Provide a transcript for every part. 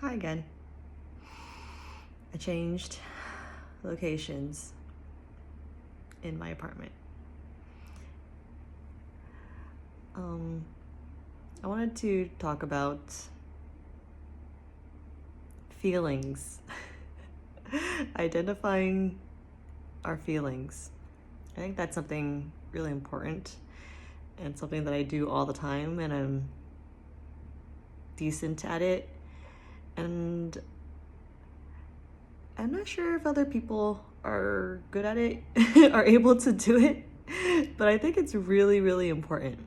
Hi again. I changed locations in my apartment. I wanted to talk about feelings, identifying our feelings. I think that's something really important and something that I do all the time, and I'm decent at it. And I'm not sure if other people are good at it, are able to do it, but I think it's really, really important.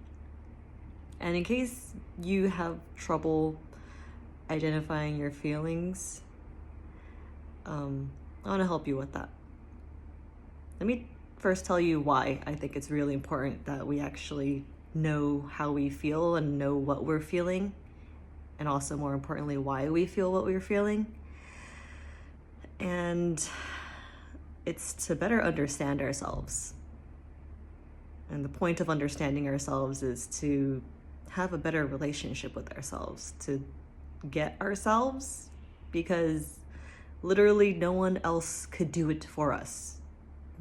And in case you have trouble identifying your feelings, I want to help you with that. Let me first tell you why I think it's really important that we actually know how we feel and know what we're feeling, and also, more importantly, why we feel what we're feeling. And it's to better understand ourselves. And the point of understanding ourselves is to have a better relationship with ourselves, to get ourselves, because literally no one else could do it for us.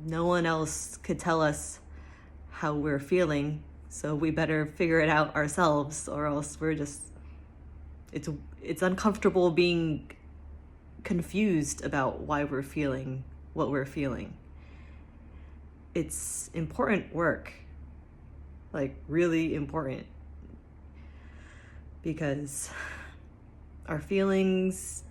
No one else could tell us how we're feeling, so we better figure it out ourselves, or else we're just, it's uncomfortable being confused about why we're feeling what we're feeling. It's important work, like really important, because our feelings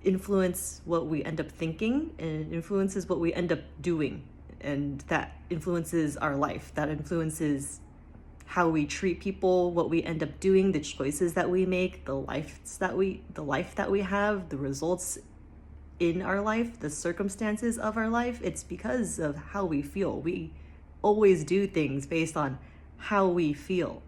influence what we end up thinking, and it influences what we end up doing, and that influences our life. That influences how we treat people, what we end up doing, the choices that we make, the life that we have, the results in our life, the circumstances of our life. It's because of how we feel. We always do things based on how we feel.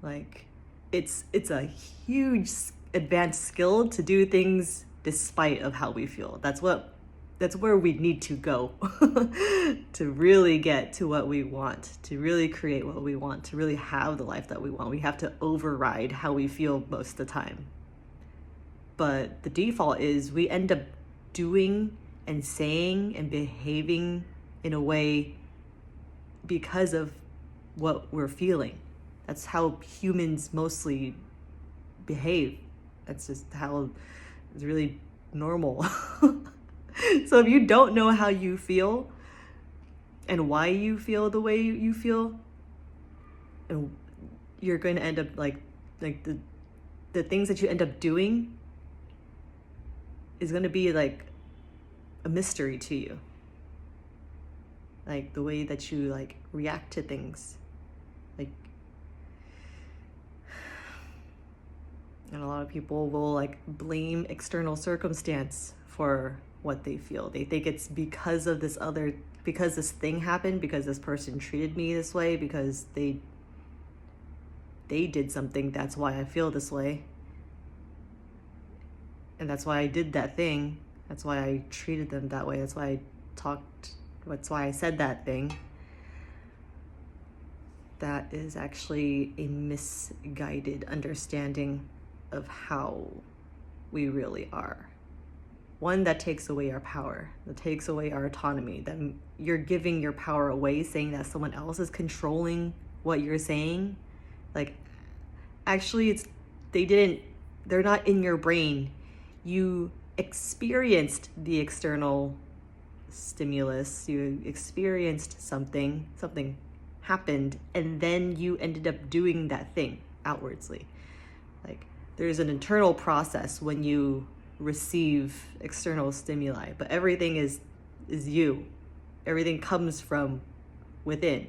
Like, it's a huge advanced skill to do things despite of how we feel. That's where we need to go to really get to what we want, to really create what we want, to really have the life that we want. We have to override how we feel most of the time. But the default is we end up doing and saying and behaving in a way because of what we're feeling. That's how humans mostly behave. That's just how it's really normal. So if you don't know how you feel and why you feel the way you feel, and you're going to end up like the things that you end up doing is going to be like a mystery to you. Like the way that you like react to things. Like, and a lot of people will like blame external circumstance for what they feel. They think it's because this thing happened, because this person treated me this way, because they did something, that's why I feel this way. And that's why I did that thing. That's why I treated them that way. That's why I said that thing. That is actually a misguided understanding of how we really are. One that takes away our power, that takes away our autonomy, that you're giving your power away, saying that someone else is controlling what you're saying. Like, actually, they're not in your brain. You experienced the external stimulus, you experienced something happened, and then you ended up doing that thing outwardly. Like, there's an internal process when you receive external stimuli, but everything is you. Everything comes from within.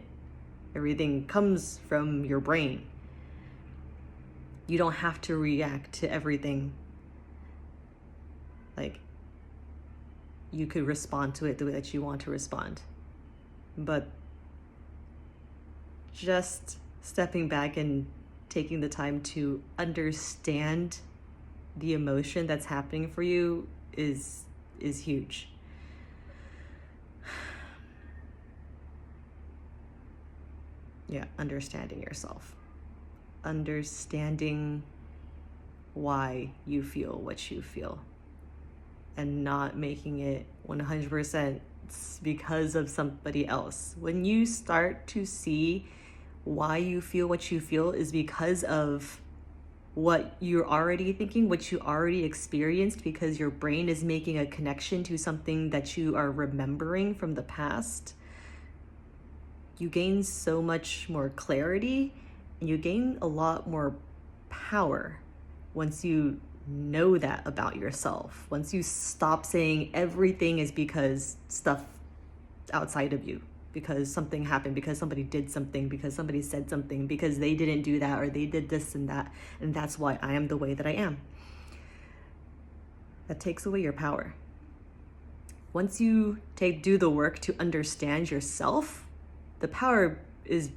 Everything comes from your brain. You don't have to react to everything. Like, you could respond to it the way that you want to respond. But just stepping back and taking the time to understand the emotion that's happening for you is huge. Yeah, understanding yourself. Understanding why you feel what you feel, and not making it 100% because of somebody else. When you start to see why you feel what you feel is because of what you're already thinking, what you already experienced, because your brain is making a connection to something that you are remembering from the past, you gain so much more clarity and you gain a lot more power once you know that about yourself. Once you stop saying everything is because stuff outside of you, because something happened, because somebody did something, because somebody said something, because they didn't do that, or they did this and that, and that's why I am the way that I am. That takes away your power. Once you do the work to understand yourself, the power is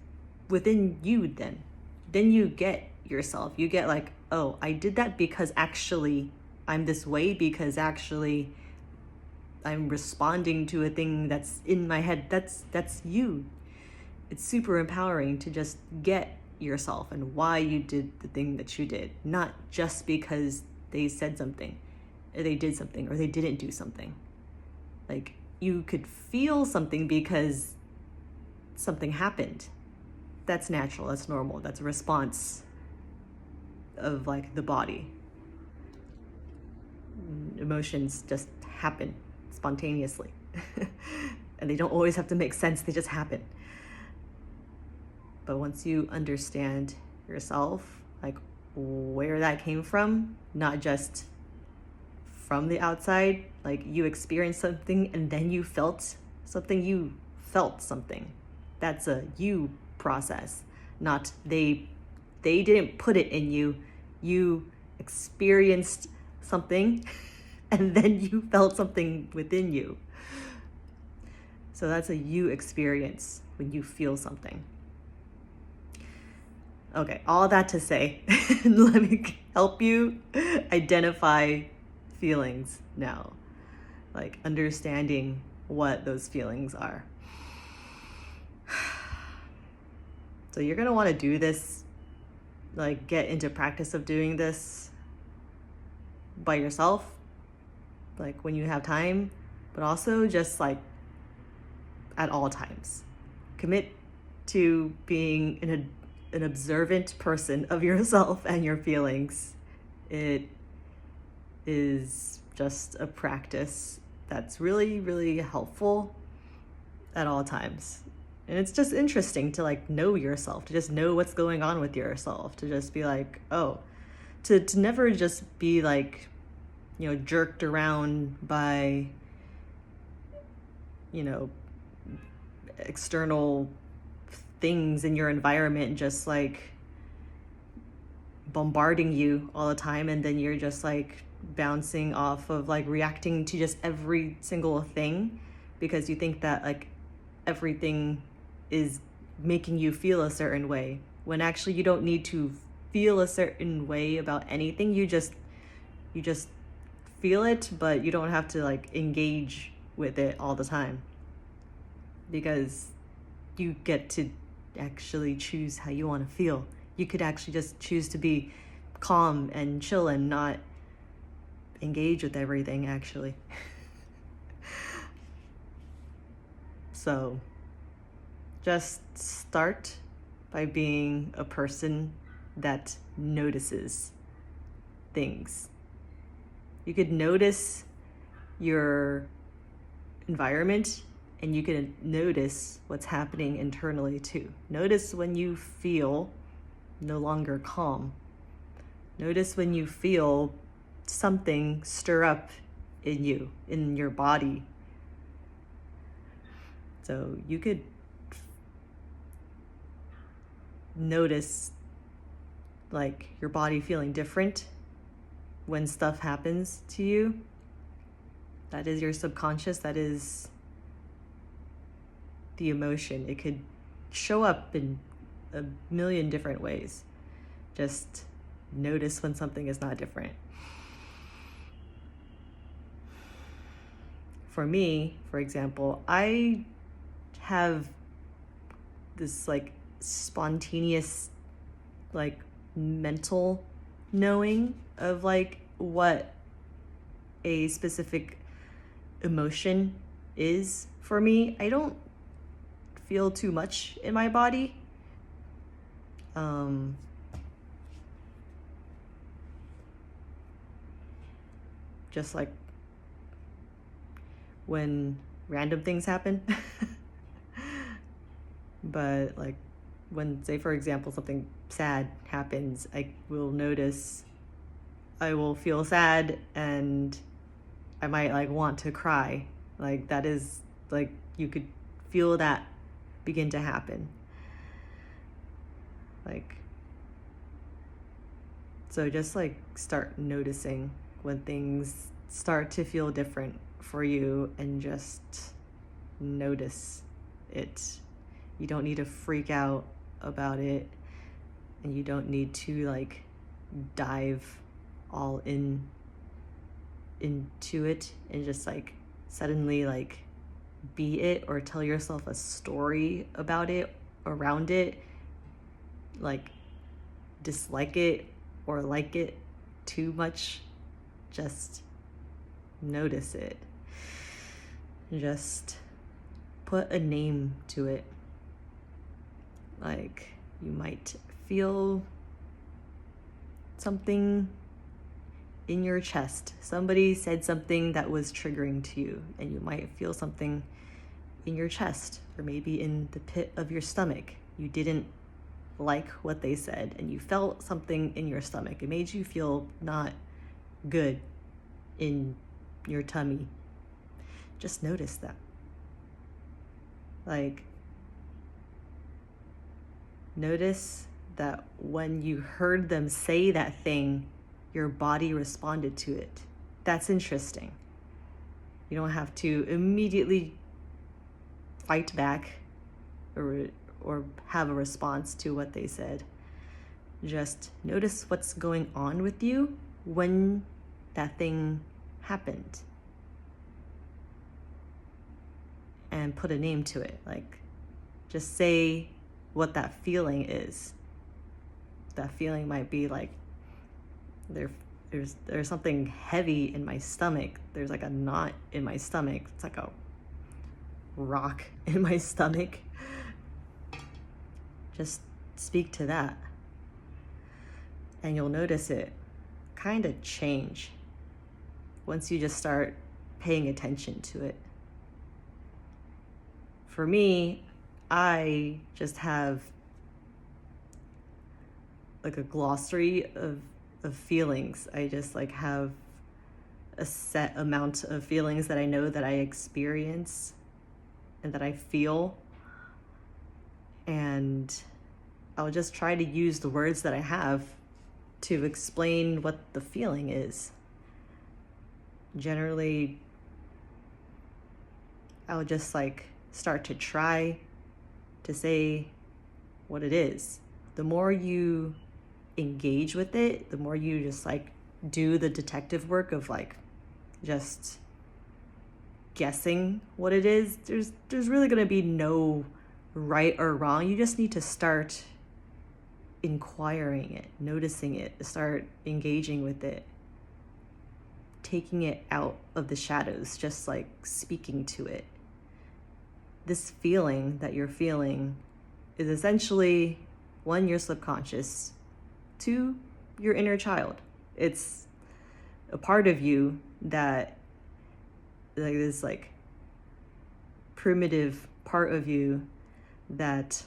within you then. Then you get yourself. You get like, oh, I did that because actually I'm this way, because actually I'm responding to a thing that's in my head. That's you. It's super empowering to just get yourself and why you did the thing that you did, not just because they said something, or they did something, or they didn't do something. Like, you could feel something because something happened. That's natural, that's normal, that's a response of like the body. Emotions just happen spontaneously. And they don't always have to make sense, they just happen. But once you understand yourself, like where that came from, not just from the outside, like you experienced something and then you felt something. That's a you process, not they didn't put it in you. You experienced something and then you felt something within you. So that's a you experience when you feel something. Okay, all that to say, let me help you identify feelings now, like understanding what those feelings are. So you're gonna want to do this, like get into practice of doing this by yourself, like when you have time, but also just like at all times. Commit to being an observant person of yourself and your feelings. It is just a practice that's really, really helpful at all times. And it's just interesting to like know yourself, to just know what's going on with yourself, to just be like, oh, to never just be like, jerked around by, external things in your environment, just like bombarding you all the time, and then you're just like bouncing off of like reacting to just every single thing because you think that like everything is making you feel a certain way, when actually you don't need to feel a certain way about anything. You just feel it, but you don't have to like engage with it all the time, because you get to actually choose how you want to feel. You could actually just choose to be calm and chill and not engage with everything, actually. So just start by being a person that notices things. You could notice your environment, and you can notice what's happening internally too. Notice when you feel no longer calm. Notice when you feel something stir up in you, in your body. So you could notice like your body feeling different when stuff happens to you. That is your subconscious. That is the emotion. It could show up in a million different ways. Just notice when something is not different. For me, for example, I have this like spontaneous like mental knowing of like what a specific emotion is for me. I don't feel too much in my body. Just like when random things happen. But like when, say for example, something sad happens, I will notice I will feel sad and I might like want to cry. Like that is like, you could feel that begin to happen. Like, so just like start noticing when things start to feel different for you and just notice it. You don't need to freak out about it, and you don't need to like dive all into it and just like suddenly like be it or tell yourself a story about it, around it, like dislike it or like it too much. Just notice it. Just put a name to it. Like you might feel something in your chest. Somebody said something that was triggering to you, and you might feel something in your chest or maybe in the pit of your stomach. You didn't like what they said and you felt something in your stomach. It made you feel not good in your tummy. Just notice that. Like, notice that when you heard them say that thing, your body responded to it. That's interesting. You don't have to immediately fight back or have a response to what they said. Just notice what's going on with you when that thing happened. And put a name to it. Like, just say what that feeling is. That feeling might be like, there's something heavy in my stomach. There's like a knot in my stomach. It's like a rock in my stomach. Just speak to that. And you'll notice it kind of change once you just start paying attention to it. For me, I just have like a glossary of feelings. I just like have a set amount of feelings that I know that I experience and that I feel. And I'll just try to use the words that I have to explain what the feeling is. Generally, I'll just like start to try to say what it is. The more you engage with it, the more you just like do the detective work of like just guessing what it is, there's really going to be no right or wrong. You just need to start inquiring it, noticing it, start engaging with it, taking it out of the shadows, just like speaking to it. This feeling that you're feeling is essentially, one, your subconscious, two, your inner child. It's a part of you that, like this like primitive part of you that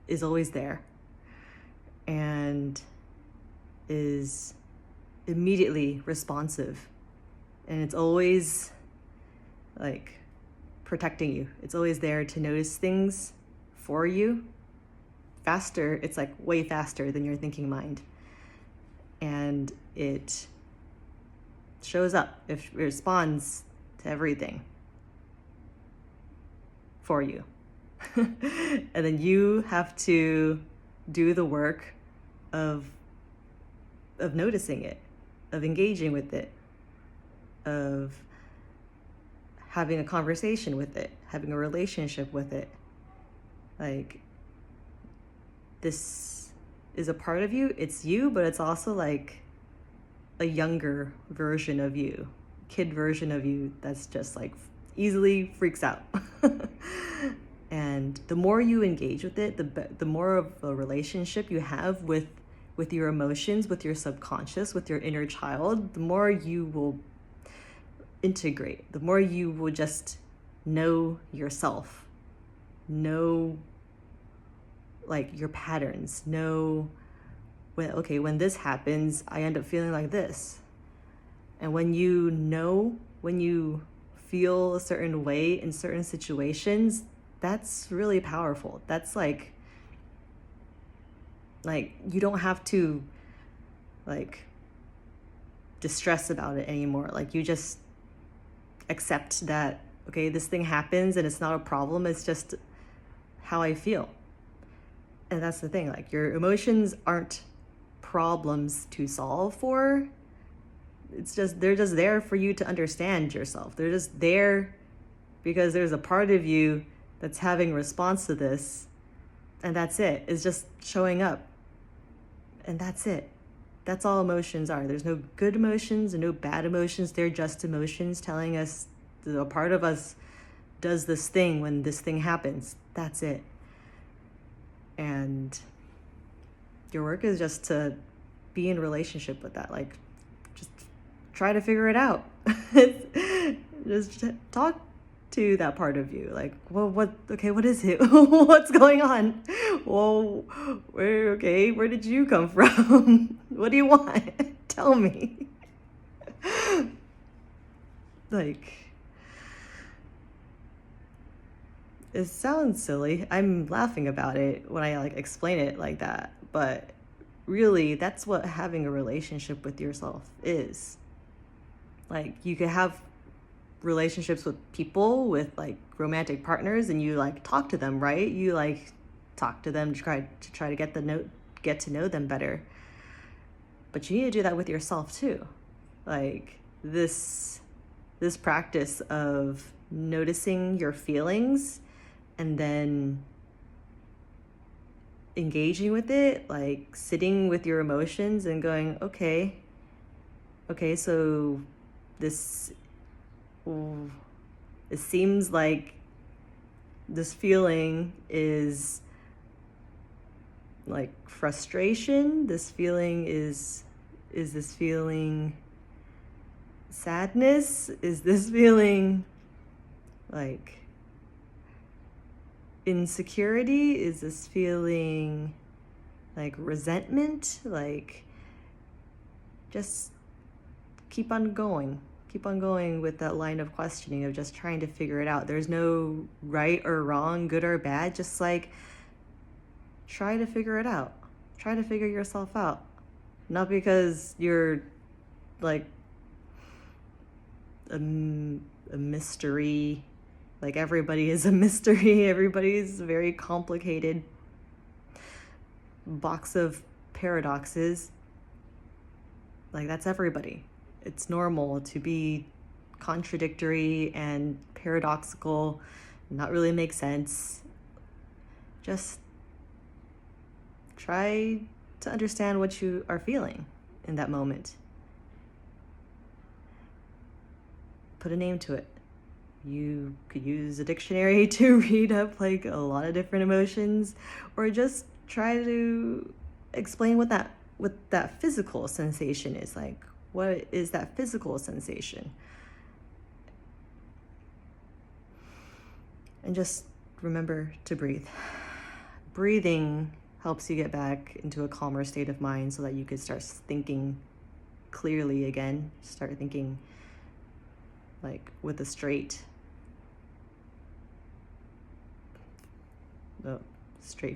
is always there and is immediately responsive, and it's always like protecting you. It's always there to notice things for you faster. It's like way faster than your thinking mind, and it shows up, it responds to everything for you. And then you have to do the work of noticing it, of engaging with it, of having a conversation with it, having a relationship with it. Like, this is a part of you. It's you, but it's also like a younger version of you, kid version of you that's just like easily freaks out. And the more you engage with it, the more of a relationship you have with your emotions, with your subconscious, with your inner child, the more you will integrate, the more you will just know yourself, know like your patterns, know when this happens, I end up feeling like this. And when you feel a certain way in certain situations, that's really powerful. That's like you don't have to like distress about it anymore. Like you just accept that, okay, this thing happens and it's not a problem. It's just how I feel. And that's the thing, like your emotions aren't problems to solve for. They're just there for you to understand yourself. They're just there because there's a part of you that's having a response to this, and that's it. It's just showing up, and that's it. That's all emotions are. There's no good emotions and no bad emotions. They're just emotions telling us that a part of us does this thing when this thing happens. That's it. And your work is just to be in relationship with that. Like, just try to figure it out. Just talk to that part of you. Like, well, what is it? What's going on? Well, where did you come from? What do you want? Tell me. Like, it sounds silly. I'm laughing about it when I like explain it like that, but really that's what having a relationship with yourself is. Like, you could have relationships with people, with like romantic partners, and you like talk to them, right? You like talk to them to try to get to know them better. But you need to do that with yourself too. Like this practice of noticing your feelings and then engaging with it, like sitting with your emotions and going, okay, so this it seems like this feeling is like frustration. This feeling is this feeling sadness? Is this feeling like insecurity? Is this feeling like resentment? Like, just keep on going with that line of questioning of just trying to figure it out. There's no right or wrong, good or bad. Just like try to figure it out. Try to figure yourself out. Not because you're like a mystery. Like, everybody is a mystery. Everybody's a very complicated box of paradoxes. Like, that's everybody. It's normal to be contradictory and paradoxical, not really make sense. Just try to understand what you are feeling in that moment. Put a name to it. You could use a dictionary to read up like a lot of different emotions, or just try to explain what that physical sensation is. Like, what is that physical sensation? And just remember to breathe. Breathing helps you get back into a calmer state of mind so that you could start thinking clearly again. Start thinking like with a straight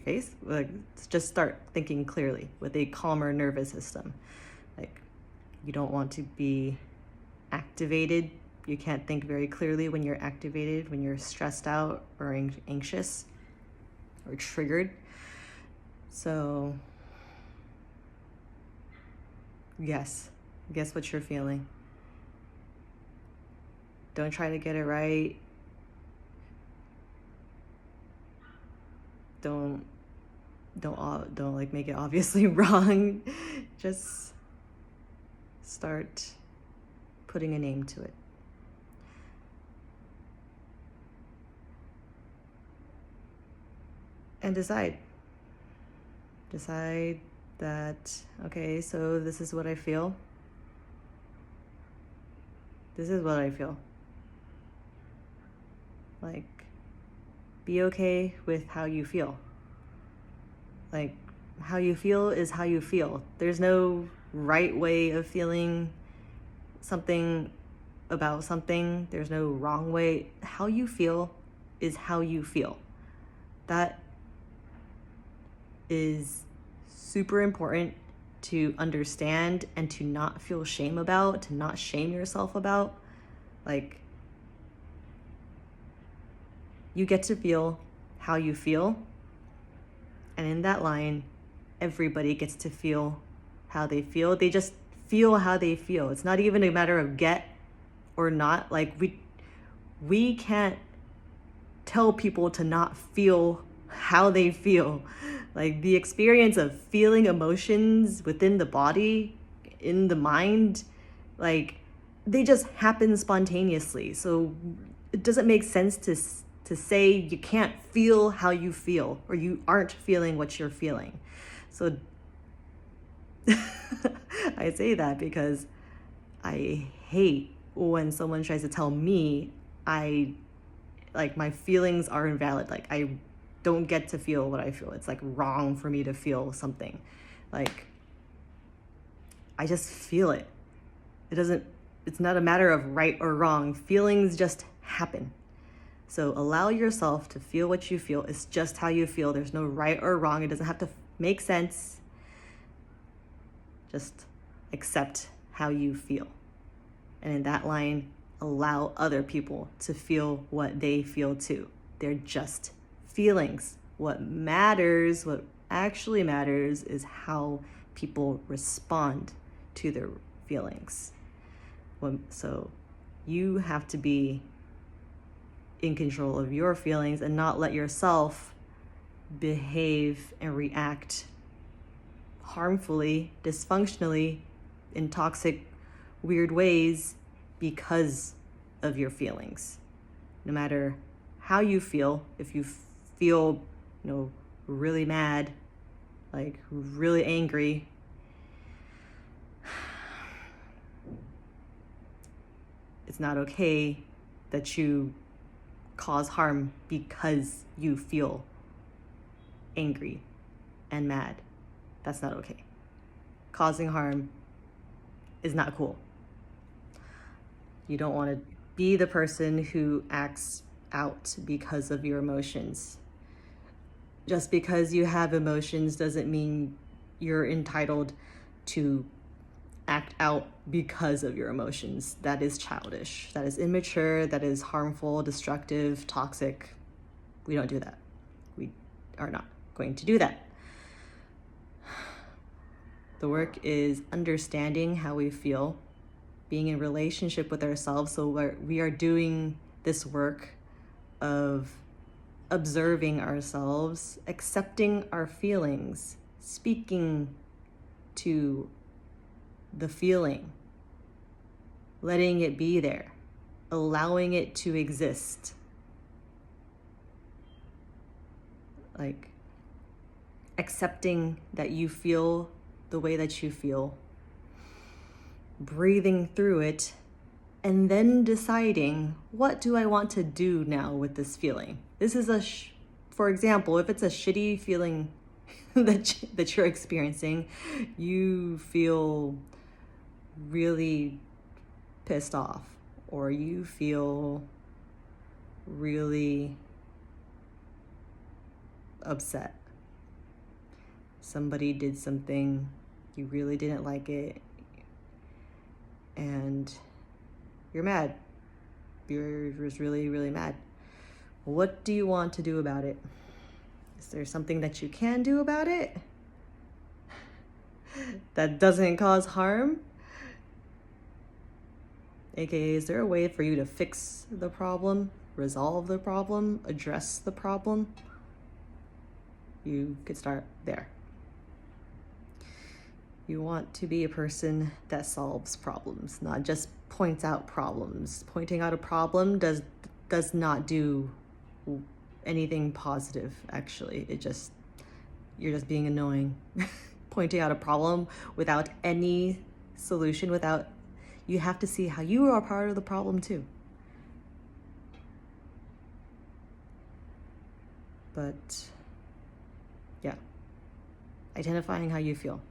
face. Like, just start thinking clearly with a calmer nervous system. Like, you don't want to be activated. You can't think very clearly when you're activated, when you're stressed out or anxious or triggered. So guess what you're feeling. Don't try to get it right. don't like make it obviously wrong. Just start putting a name to it. And decide that, okay, so this is what I feel. This is what I feel. Like, be okay with how you feel. Like, how you feel is how you feel. There's no right way of feeling something about something. There's no wrong way. How you feel is how you feel. That is super important to understand and to not feel shame about, to not shame yourself about. Like, you get to feel how you feel. And in that line, everybody gets to feel how they feel. They just feel how they feel. It's not even a matter of get or not. Like, we can't tell people to not feel how they feel. Like, the experience of feeling emotions within the body, in the mind, like, they just happen spontaneously. So it doesn't make sense to say you can't feel how you feel, or you aren't feeling what you're feeling. So I say that because I hate when someone tries to tell me my feelings are invalid. Like, I don't get to feel what I feel. It's like wrong for me to feel something. Like, I just feel it. It's not a matter of right or wrong. Feelings just happen. So allow yourself to feel what you feel. It's just how you feel. There's no right or wrong. It doesn't have to make sense. Just accept how you feel. And in that line, allow other people to feel what they feel too. They're just feelings. What actually matters is how people respond to their feelings. So you have to be in control of your feelings and not let yourself behave and react harmfully, dysfunctionally, in toxic, weird ways because of your feelings. No matter how you feel, if you feel, really mad, like really angry, it's not okay that you cause harm because you feel angry and mad. That's not okay. Causing harm is not cool. You don't want to be the person who acts out because of your emotions. Just because you have emotions doesn't mean you're entitled to act out because of your emotions. That is childish. That is immature. That is harmful, destructive, toxic. We don't do that. We are not going to do that. The work is understanding how we feel, being in relationship with ourselves. So we are doing this work of observing ourselves, accepting our feelings, speaking to the feeling, letting it be there, allowing it to exist. Like, accepting that you feel the way that you feel, breathing through it, and then deciding, what do I want to do now with this feeling? This is for example, if it's a shitty feeling that you're experiencing, you feel really pissed off, or you feel really upset. Somebody did something, you really didn't like it, and you're mad. You're just really, really mad. What do you want to do about it? Is there something that you can do about it that doesn't cause harm? AKA, is there a way for you to fix the problem, resolve the problem, address the problem? You could start there. You want to be a person that solves problems, not just points out problems. Pointing out a problem does not do anything positive, actually. You're just being annoying. Pointing out a problem without any solution, you have to see how you are part of the problem too. But yeah, identifying how you feel.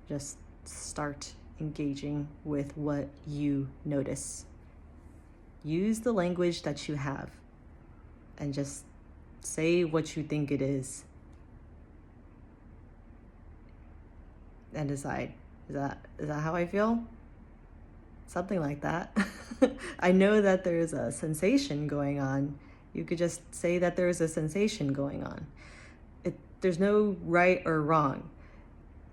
Just start engaging with what you notice. Use the language that you have and just say what you think it is. And decide, is that how I feel? Something like that. I know that there's a sensation going on. You could just say that there's a sensation going on. There's no right or wrong.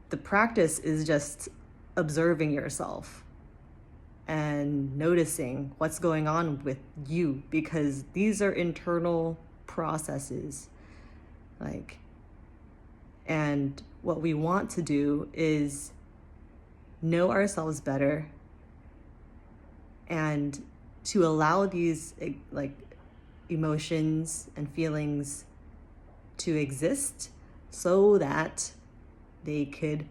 The practice is just observing yourself and noticing what's going on with you, because these are internal processes. And what we want to do is know ourselves better and to allow these emotions and feelings to exist so that they could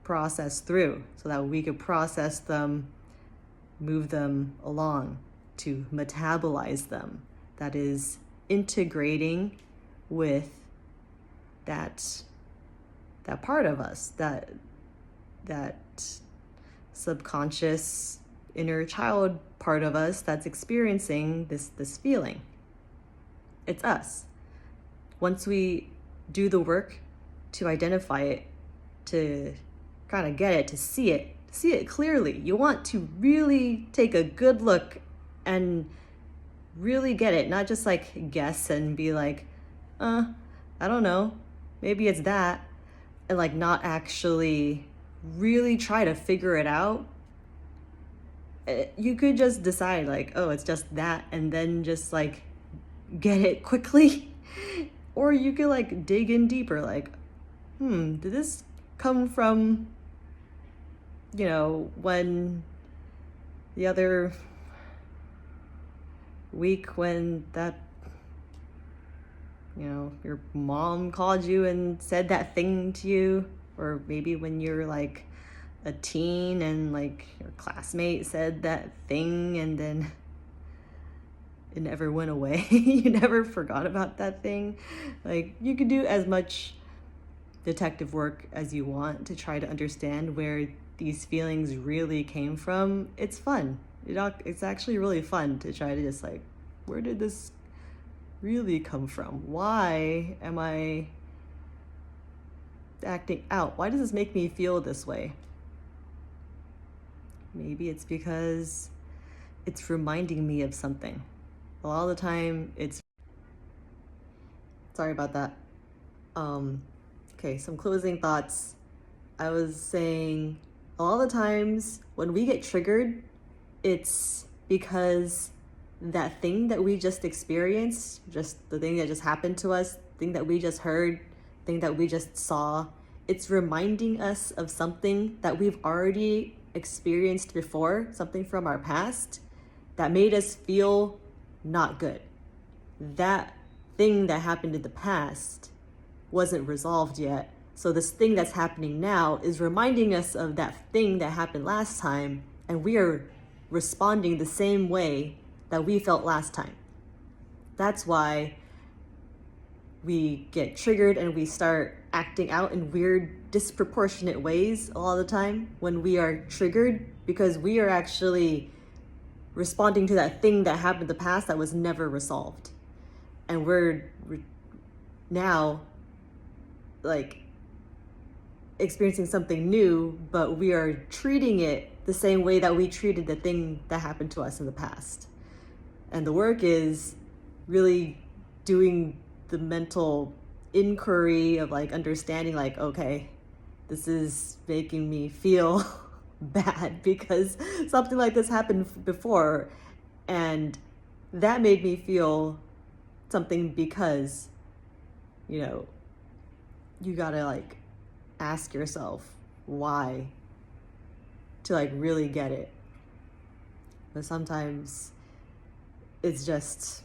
process through, so that we could process them, move them along, to metabolize them. That is integrating with that part of us, that subconscious inner child part of us that's experiencing this feeling. It's us. Once we do the work to identify it, to kind of get it, to see it clearly, you want to really take a good look and really get it, not just guess and be like, I don't know, maybe it's that, and not actually really try to figure it out. You could just decide oh, it's just that, and then just get it quickly. Or you could dig in deeper, did this come from, when the other week when that, your mom called you and said that thing to you? Or maybe when you're a teen and your classmate said that thing and then it never went away. You never forgot about that thing. You could do as much detective work as you want to try to understand where these feelings really came from. It's fun. It's actually really fun to try to just where did this really come from? Why am I acting out? Why does this make me feel this way? Maybe it's because it's reminding me of something. A lot of the time sorry about that. Okay, some closing thoughts. I was saying a lot of the times when we get triggered, it's because that thing that we just experienced, just the thing that just happened to us, thing that we just heard, thing that we just saw, it's reminding us of something that we've already experienced before, something from our past that made us feel not good. That thing that happened in the past wasn't resolved yet. So this thing that's happening now is reminding us of that thing that happened last time, and we are responding the same way that we felt last time. That's why we get triggered and we start acting out in weird, disproportionate ways a lot of the time when we are triggered, because we are actually responding to that thing that happened in the past that was never resolved. And we're now experiencing something new, but we are treating it the same way that we treated the thing that happened to us in the past. And the work is really doing the mental inquiry of understanding okay, this is making me feel bad because something like this happened before, and that made me feel something because you know, you gotta like ask yourself why to like really get it. But sometimes it's just,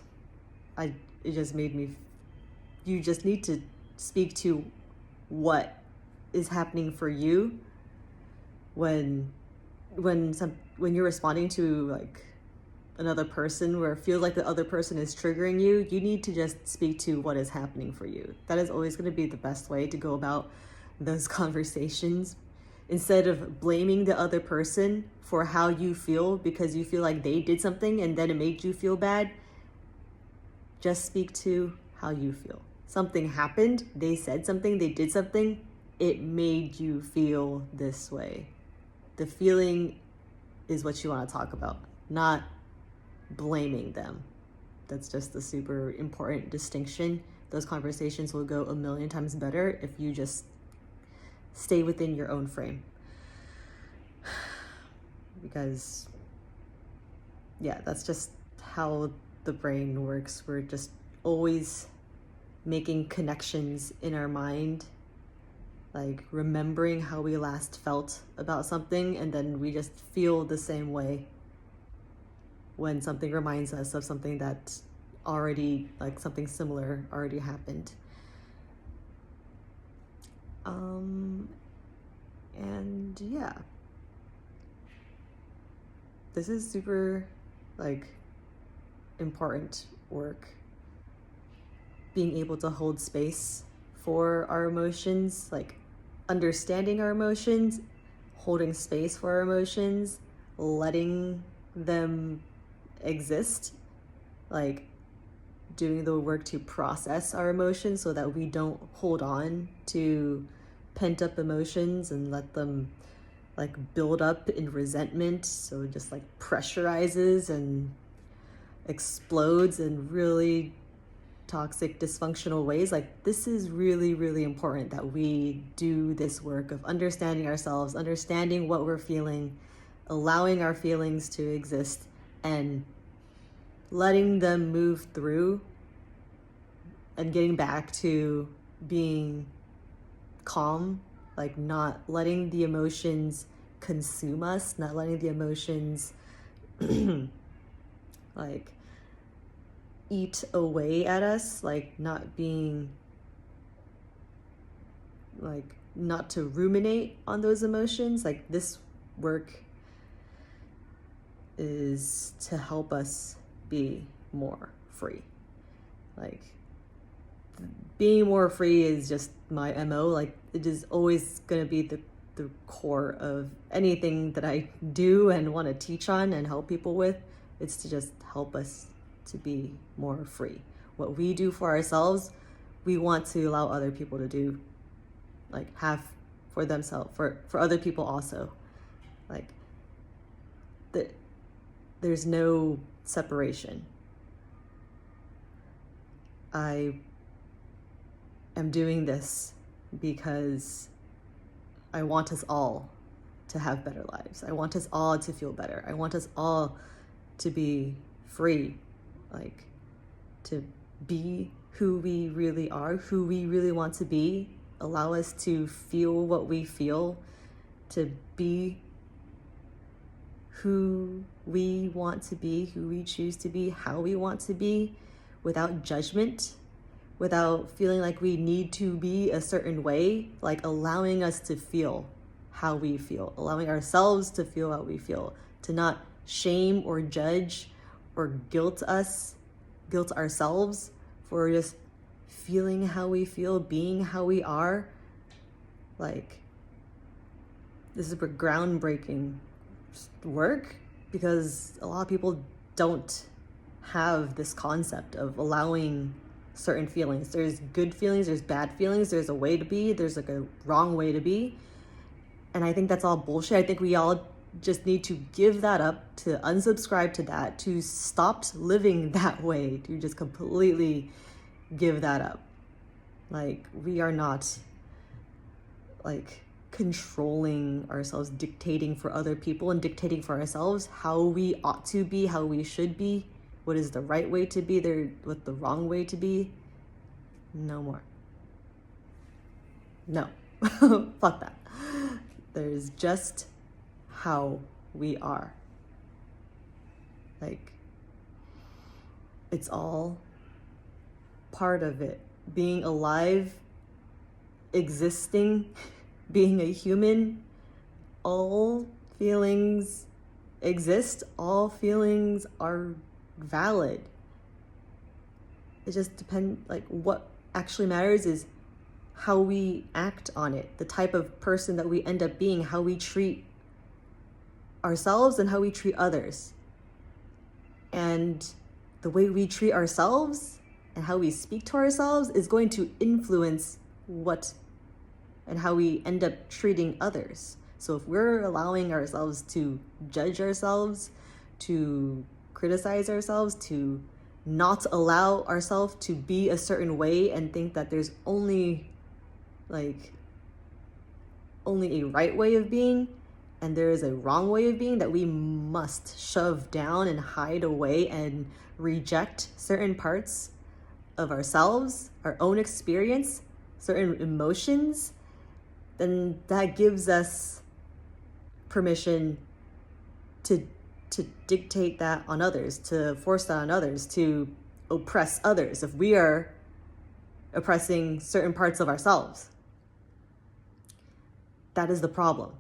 it just made me, you just need to speak to what is happening for you when you're responding to like another person where it feels like the other person is triggering you. You need to just speak to what is happening for you. That is always going to be the best way to go about those conversations, instead of blaming the other person for how you feel because you feel like they did something and then it made you feel bad. Just speak to how you feel. Something happened, they said something, they did something, it made you feel this way. The feeling is what you want to talk about, not blaming them. That's just a super important distinction. Those conversations will go a million times better if you just stay within your own frame. Because, yeah, that's just how the brain works. We're just always making connections in our mind, like remembering how we last felt about something, and then we just feel the same way when something reminds us of something that already, like something similar already happened. And yeah, this is super like important work, being able to hold space for our emotions, like understanding our emotions, holding space for our emotions, letting them exist, like doing the work to process our emotions so that we don't hold on to pent up emotions and let them like build up in resentment, so it just like pressurizes and explodes in really toxic, dysfunctional ways. Like, this is really, really important that we do this work of understanding ourselves, understanding what we're feeling, allowing our feelings to exist, and letting them move through, and getting back to being calm, like not letting the emotions consume us, not letting the emotions like eat away at us, like not being like, not to ruminate on those emotions. Like, this work is to help us be more free. Like, being more free is just my MO. Like, it is always going to be the core of anything that I do and want to teach on and help people with. It's to just help us to be more free. What we do for ourselves, we want to allow other people to do, like have for themselves, for other people also. Like, there's no separation. I am doing this because I want us all to have better lives. I want us all to feel better. I want us all to be free, like to be who we really are, who we really want to be, allow us to feel what we feel, to be who we want to be, who we choose to be, how we want to be, without judgment, without feeling like we need to be a certain way, like allowing us to feel how we feel, allowing ourselves to feel how we feel, to not shame or judge or guilt ourselves for just feeling how we feel, being how we are. Like, this is groundbreaking work, because a lot of people don't have this concept of allowing certain feelings. There's good feelings, there's bad feelings, there's a way to be, there's like a wrong way to be. And I think that's all bullshit. I think we all just need to give that up, to unsubscribe to that, to stop living that way, to just completely give that up. Like, we are not like controlling ourselves, dictating for other people and dictating for ourselves how we ought to be, how we should be, what is the right way to be there, what the wrong way to be. No more. No. Fuck that. There's just how we are. Like, it's all part of it. Being alive, existing, being a human, all feelings exist, all feelings are valid. It just depends, like, what actually matters is how we act on it, the type of person that we end up being, how we treat ourselves and how we treat others. And the way we treat ourselves and how we speak to ourselves is going to influence what and how we end up treating others. So if we're allowing ourselves to judge ourselves, to criticize ourselves, to not allow ourselves to be a certain way and think that there's only a right way of being and there is a wrong way of being that we must shove down and hide away and reject certain parts of ourselves, our own experience, certain emotions, then that gives us permission to dictate that on others, to force that on others, to oppress others if we are oppressing certain parts of ourselves. That is the problem.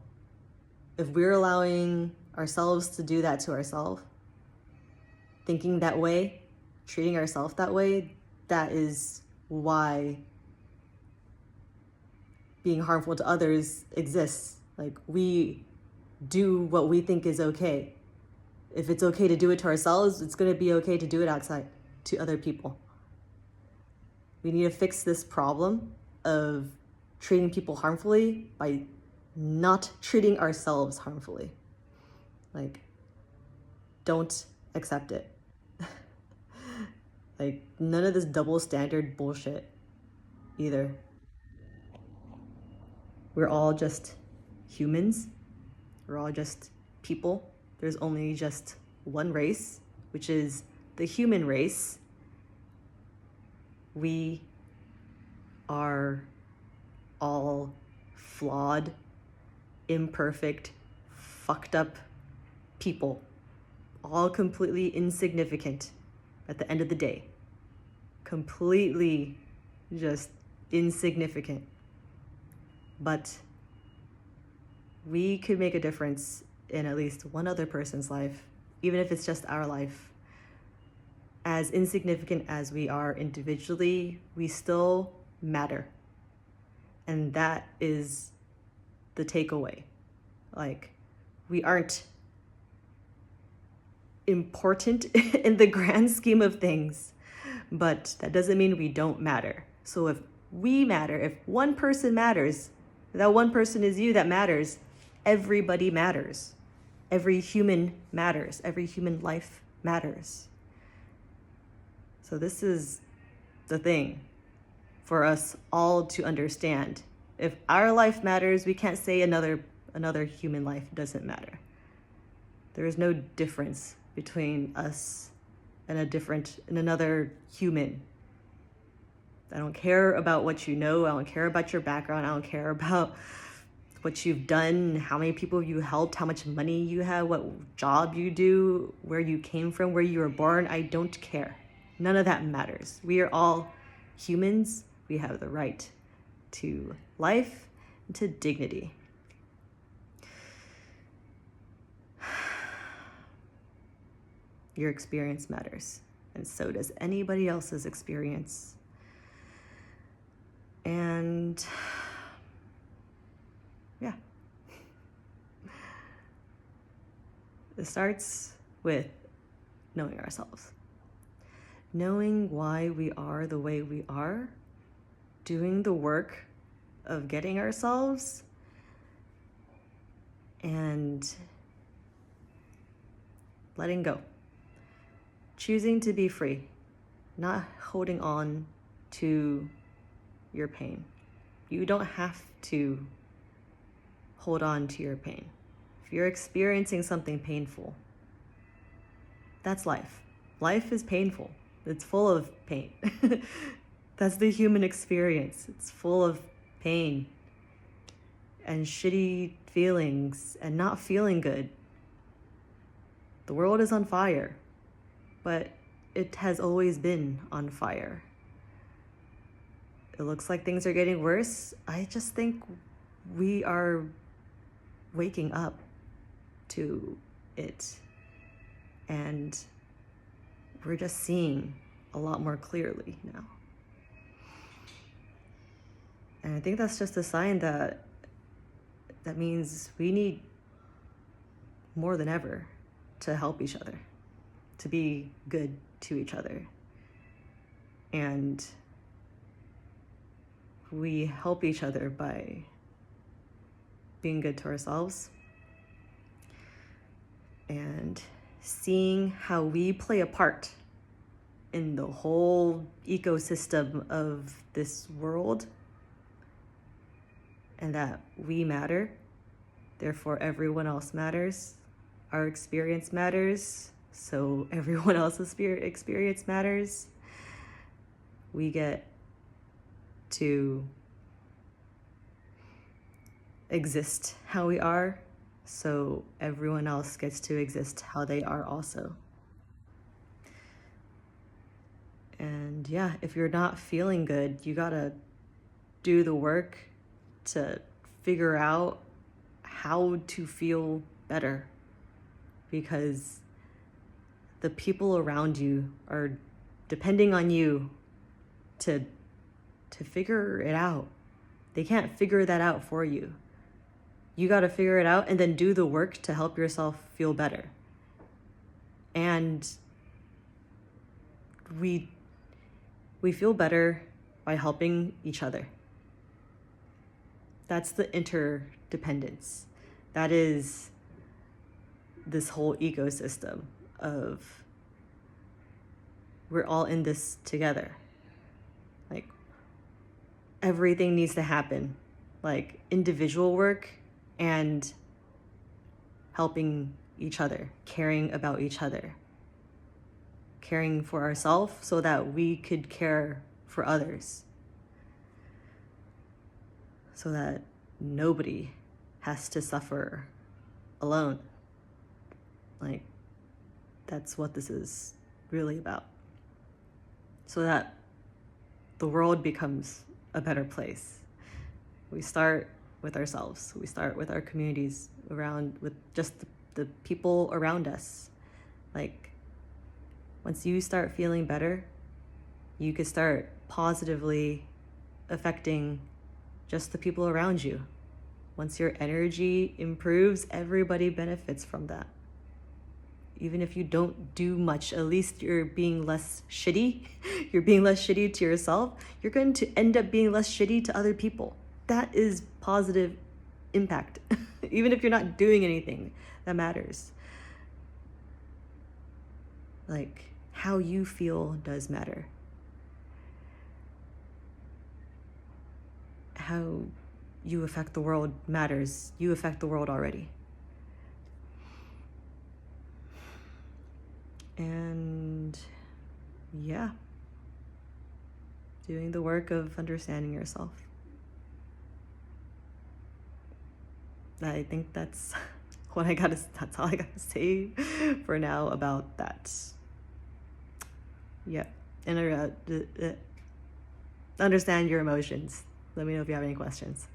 If we're allowing ourselves to do that to ourselves, thinking that way, treating ourselves that way, that is why being harmful to others exists. Like, we do what we think is okay. If it's okay to do it to ourselves, it's going to be okay to do it outside to other people. We need to fix this problem of treating people harmfully by not treating ourselves harmfully. Like, don't accept it. Like, none of this double standard bullshit either. We're all just humans. We're all just people. There's only just one race, which is the human race. We are all flawed, imperfect, fucked up people, all completely insignificant at the end of the day. Completely just insignificant. But we could make a difference in at least one other person's life, even if it's just our life. As insignificant as we are individually, we still matter. And that is the takeaway. Like, we aren't important in the grand scheme of things, but that doesn't mean we don't matter. So if we matter, if one person matters, that one person is you that matters, everybody matters. Every human matters. Every human life matters. So this is the thing for us all to understand. If our life matters, we can't say another human life doesn't matter. There is no difference between us and another human. I don't care about what you know. I don't care about your background. I don't care about what you've done, how many people you helped, how much money you have, what job you do, where you came from, where you were born. I don't care. None of that matters. We are all humans. We have the right to life and to dignity. Your experience matters, and so does anybody else's experience. And yeah. It starts with knowing ourselves. Knowing why we are the way we are, doing the work of getting ourselves, and letting go. Choosing to be free, not holding on to your pain. You don't have to hold on to your pain. If you're experiencing something painful, that's life. Life is painful. It's full of pain. That's the human experience. It's full of pain, and shitty feelings and not feeling good. The world is on fire, but it has always been on fire. It looks like things are getting worse. I just think we are waking up to it, and we're just seeing a lot more clearly now. And I think that's just a sign that means we need more than ever to help each other, to be good to each other. And we help each other by being good to ourselves and seeing how we play a part in the whole ecosystem of this world, and that we matter, therefore everyone else matters. Our experience matters, so everyone else's experience matters. We get to exist how we are, so everyone else gets to exist how they are also. And yeah, if you're not feeling good, you gotta do the work to figure out how to feel better, because the people around you are depending on you to figure it out. They can't figure that out for you. You got to figure it out and then do the work to help yourself feel better. And we feel better by helping each other. That's the interdependence. That is this whole ecosystem of we're all in this together. Like, everything needs to happen, like individual work and helping each other, caring about each other, caring for ourselves so that we could care for others, so that nobody has to suffer alone. Like, that's what this is really about. So that the world becomes a better place. We start with ourselves. We start with our communities around, with just the people around us. Like, once you start feeling better, you could start positively affecting just the people around you. Once your energy improves, everybody benefits from that. Even if you don't do much, at least you're being less shitty. You're being less shitty to yourself. You're going to end up being less shitty to other people. That is positive impact. Even if you're not doing anything that matters. Like, how you feel does matter. How you affect the world matters. You affect the world already. And yeah, doing the work of understanding yourself. I think that's all I gotta say for now about that. Yeah, and understand your emotions. Let me know if you have any questions.